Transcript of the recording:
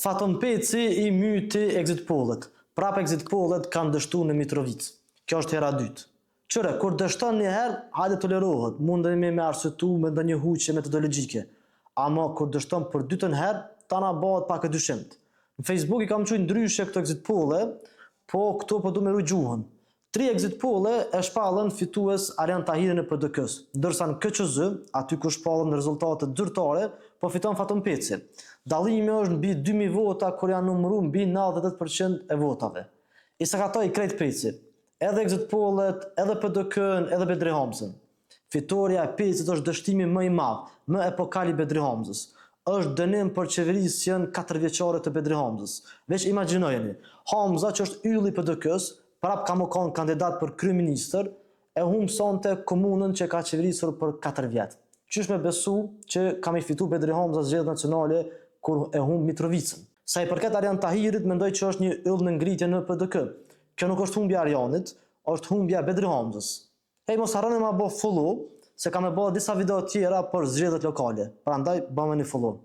Faton Peci i myti exit pollet. Prap exit pollet kanë dështu në Mitrovic. Kjo është hera dytë. Qëre, kur dështon një herë, hajde tolerohet, mundemi me arsyetu me ndonjë huqje metodologjike. Ama kur dështon për dytën herë, tana bëhet pak e dyshimt. Në Facebook i kam qujtë ndryshe këto exit polle, po këto po du me ruaj gjuhën. 3 exit polle e shpallën fitues Arjan Tahirin e PDK-s, ndërsa në KQZ, aty ku shpallën rezultatet zyrtare, po fiton Faton Peci. Dallimi është mbi 2000 vota kur janë numëruar mbi 98% e votave. I sakatoi krejt Peci, edhe exit pollet, edhe PDK-n, edhe Bedri Hamzën. Fitoria e Pecit është dështimi më i madh, më epokal i Bedri Hamzës. Është dënim për qeverisjen 4 vjeçare të Bedri Hamzës. Veç imagjinojeni, Hamza që është ylli i PDK-s, prap ka më kanë kandidat për kryeministër, e humb sonte komunën që ka qeverisur për 4 vjet. Qysh me besu që kam i fitu Bedri Hamza zgjedhjet nacionale kur e humb Mitrovicën. Sa i përket Arjan Tahirit, mendoj që është një yll në ngritje në PDK. Kjo nuk është humbja Arjanit, është humbja Bedri Hamzës. Hej, mos harroni ma bë follow, se kam e bë disa video tjera për zgjedhjet lokale. Prandaj bëni follow.